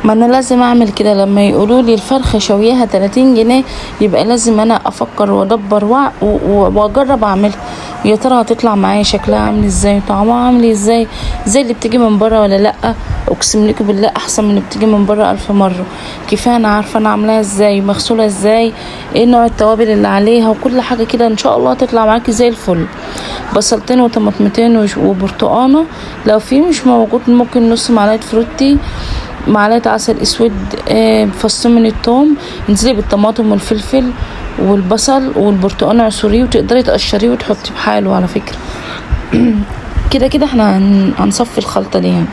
ما انا لازم اعمل كده، لما يقولوا لي الفرخه شويها 30 جنيه يبقى لازم انا افكر وادبر واجرب اعملها. ويا ترى هتطلع معايا شكلها عامل ازاي، طعمها عامل ازاي، زي اللي بتيجي من بره ولا لا. اقسم لكم بالله احسن من اللي بتيجي من بره 1000 مره. كفايه انا عارفه انا عاملاها ازاي، مغسوله ازاي، ايه نوع التوابل اللي عليها، وكل حاجه كده ان شاء الله تطلع معاكي زي الفل. بصلتين وطماطمتين وبرتقانه، لو في مش موجود ممكن نص معلقه فروتي، معلقه عسل اسود، فصين من الثوم، انزلي بالطماطم والفلفل والبصل والبرتقال عصريه، وتقدري تقشريه وتحطيه بحاله على فكره. كده كده احنا هنصفي الخلطه دي يعني.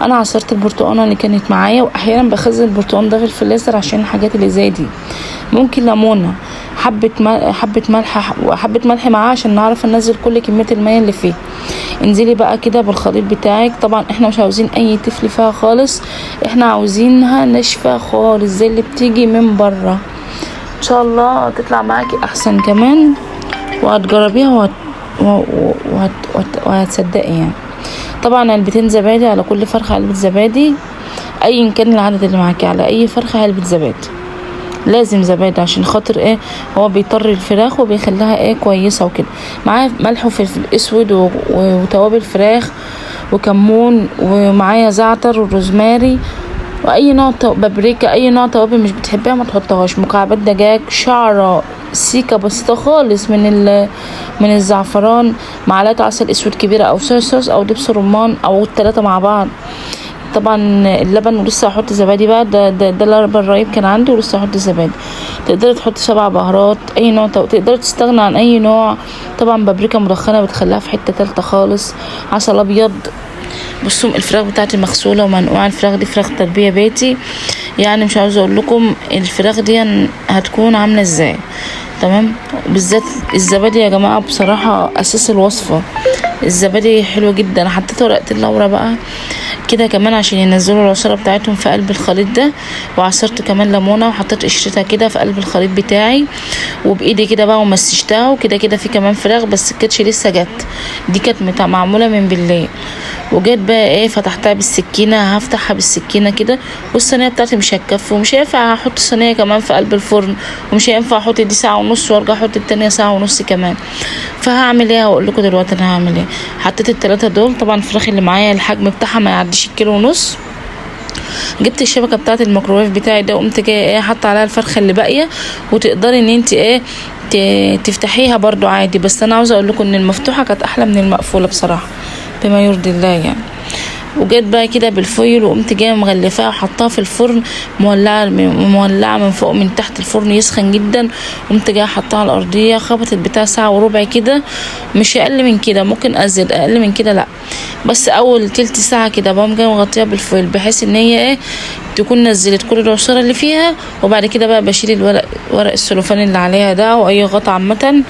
انا عصرت البرتقانه اللي كانت معايا، واحيانا بخزن البرتقان ده في الفريزر عشان الحاجات اللي زي دي. ممكن ليمونه، حبه ملح وحبه ملح معاه عشان نعرف ننزل كل كميه الميه اللي فيه. انزلي بقى كده بالخليط بتاعك. طبعا احنا مش عاوزين اي تفل فيها خالص، احنا عاوزينها ناشفه خالص زي اللي بتيجي من بره. ان شاء الله هتطلع معاكي احسن كمان، وهتجربيها وهتصدقي يعني. طبعا علبتين زبادي على كل فرخه، علبه زبادي ايا كان العدد اللي معاكي، على اي فرخه علبه زبادي. لازم زبادي عشان خاطر ايه، هو بيطر الفراخ وبيخليها ايه كويسه وكده. معاه ملح وفلفل اسود وتوابل فراخ وكمون، ومعايا زعتر وروزماري واي نوع بابريكا، اي نوع توابل مش بتحبيها ما تحطهاش. مكعبات دجاج، شعره سيكه بسيطه خالص من الزعفران، معلقه عسل اسود كبيره او صويا صوص او دبس رمان او الثلاثه مع بعض. طبعا اللبن، ولسه هحط زبادي بقى، ده اللبن الرايب كان عندي ولسه هحط زبادي. تقدري تحطي 7 بهارات، اي نوع تقدري تستغنى عن اي نوع. طبعا بابريكا مدخنه بتخليها في حته تالته خالص. عسل ابيض. بصوا الفراخ بتاعتي مغسوله ومنقوعه، الفراخ دي فراخ تربيه بيتي يعني، مش عاوزه اقول لكم الفراخ دي هتكون عامله ازاي. تمام. بالذات الزبادي يا جماعه بصراحه اساس الوصفه. الزبادي حلو جدا. حطيت ورقه اللورا بقى كده كمان عشان ينزلوا العصاره بتاعتهم في قلب الخليط ده، وعصرت كمان ليمونه وحطيت قشرتها كده في قلب الخليط بتاعي، وبايدي كده بقى ومسجتها. وكده كده في كمان فراخ بس الكاتش لسه جت، دي كانت معموله من بالليل. وجيت بقى ايه فتحتها بالسكينه، هفتحها بالسكينه كده، والصينيه بتاعتي مش هتكفي، ومش هينفع احط الصينيه كمان في قلب الفرن، ومش هينفع احط دي ساعه ونص وارجع احط التانية ساعه ونص كمان. فهعمل ايه، هقول لكم دلوقتي انا هعمل ايه. حطيت الثلاثه دول. طبعا الفراخ اللي معايا الحجم بتاعها ما يعديش 1.5 كيلو. جبت الشبكه بتاعه الميكروويف بتاعي ده، وقمت جايه ايه حاطه عليها الفرخه اللي باقيه. وتقدري ان انت ايه تفتحيها برضو عادي، بس انا عاوزه اقول لكم ان المفتوحه كانت احلى من المقفوله بصراحه بما يرضي الله يعني. وجيت بقى كده بالفويل، وقمت جايه مغلفاها وحطاها في الفرن، مولعه من فوق من تحت، الفرن يسخن جدا. قمت جايه حطاها على الارضيه، خبطت بتاع ساعه وربع كده، مش اقل من كده، ممكن ازيد اقل من كده لا، بس اول تلت ساعه كده بقوم جايه مغطيها بالفويل بحيث ان هي ايه تكون نزلت كل العصاره اللي فيها. وبعد كده بقى بشيل ورق السلوفان اللي عليها ده او اي غطا عامه،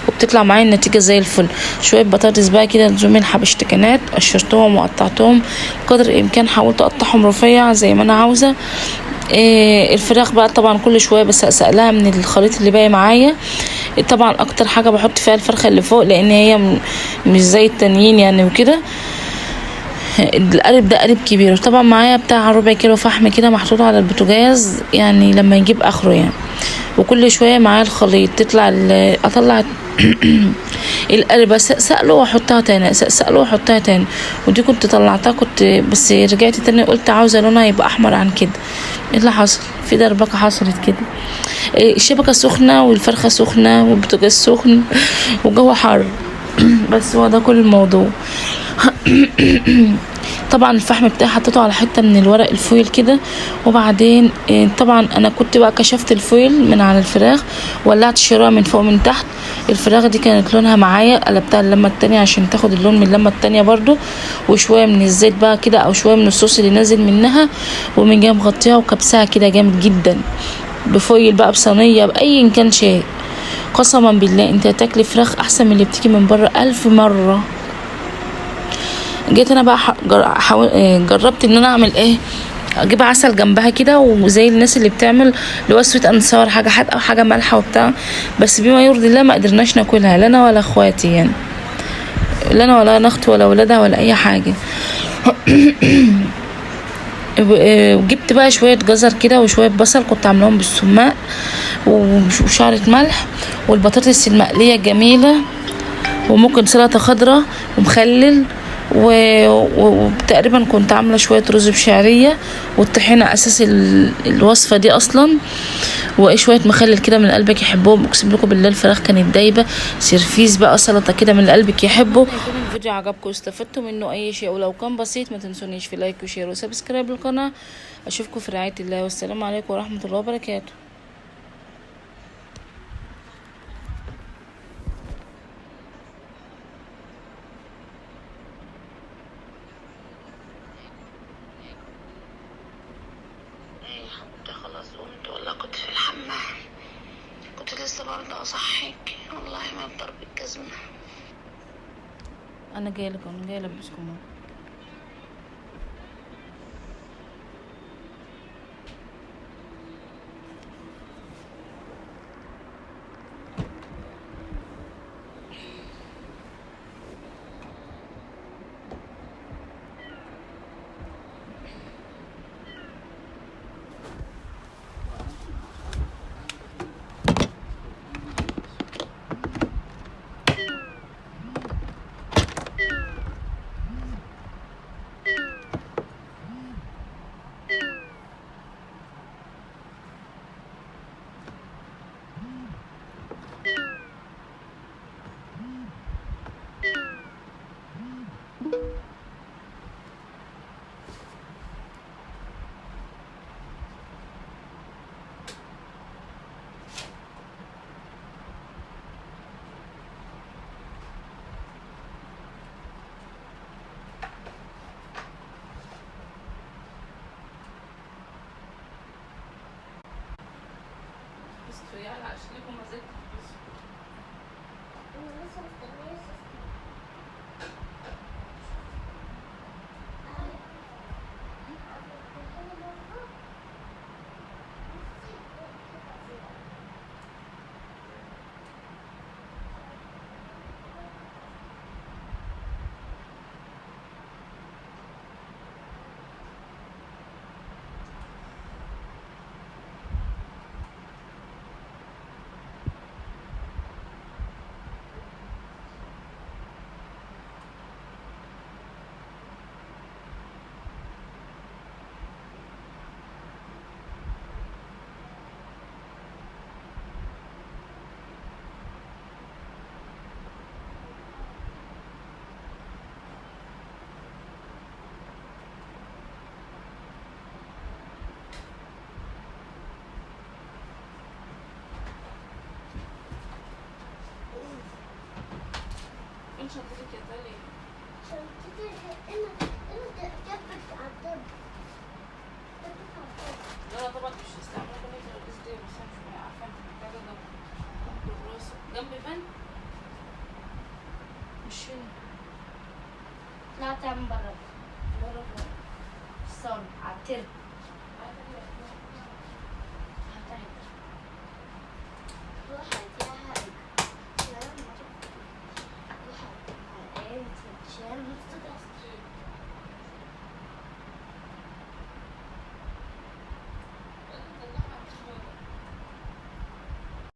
وبتطلع معايا النتيجه زي الفل. شويه بطاطس بقى كده لزوم حبشتكنات، قشرتهم وقطعتهم قدر الامكان، حاولت اقطعهم رفيع زي ما انا عاوزه. الفراخ بقى طبعا كل شويه بس اسقلها من الخليط اللي باقي معايا. طبعا اكتر حاجه بحط فيها الفرخه اللي فوق، لان هي مش زي التانيين يعني وكده. القالب ده قالب كبير، طبعا معايا بتاع 1/4 كيلو فحم كده محطوط على البوتاجاز يعني لما يجيب اخره يعني. وكل شويه معايا الخليط اطلع القلب سقله واحطها تاني، سقله واحطها تاني. ودي كنت طلعتها كنت بس رجعت تاني قلت عاوزه لونها يبقى احمر عن كده. ايه اللي حصل في دربكه حصلت كده. الشبكه سخنه والفرخه سخنه والبوتاجاز سخن والجو حر بس هو ده كل الموضوع. طبعا الفحم بتاعي حطيته على حته من الورق الفويل كده. وبعدين طبعا انا كنت بقى كشفت الفويل من على الفراخ، ولعت الشرايح من فوق من تحت. الفراخ دي كانت لونها معايا، قلبتها اللمه التانية عشان تاخد اللون من اللمه التانية برضو، وشويه من الزيت بقى كده او شويه من الصوص اللي نازل منها، ومن جايه مغطيها وكبسها كده جامد جدا بفويل بقى بصينيه باي كان شيء. قسما بالله انت هتاكلي فراخ احسن من اللي بتيجي من بره 1000 مره. جيت انا بقى جربت ان انا اعمل ايه، اجيب عسل جنبها كده، وزي الناس اللي بتعمل اللي هو سويت اند ساور، حاجه حادقه وحاجه مالحه وبتاع. بس بما يرضي الله ما قدرناش ناكلها، لا انا ولا اخواتي يعني، لا انا ولا اختي ولا ولادها ولا اي حاجه. وجبت بقى شويه جزر كده وشويه بصل كنت عاملاهم بالسماق وشعرة ملح، والبطاطس المقليه جميله، وممكن سلطه خضراء ومخلل، وتقريبا كنت عامله شويه رز بشعريه، والطحينه اساس الوصفه دي اصلا، وشويه مخلل كده من قلبك يحبهم. اقسم لكم بالله الفراخ كانت دايبه، سيرفيس بقى سلطه كده من قلبك يحبه. يكون الفيديو عجبكم واستفدتوا منه اي شيء، ولو كان بسيط ما تنسونيش في لايك وشير وسبسكرايب للقناه. اشوفكم في رعايه الله، والسلام عليكم ورحمه الله وبركاته. خلاص قمت والله، كنت في الحمام، كنت لسه برضه اصحيك والله ما بضرب الجزمه. انا جايه البسكم اهو. يلا عشان لكم مزاج تلبسوا. انا لسه مستنيه شنطتك يا تالي. شنطتي هنا جنبك على الدب. لا طبعا مش هستعملها كل الجلوس دي، بس انا مش عارفه انت محتاجه جنب فين؟ مش هنا. لا تعمل برا في الصالة على الترب. هتعب.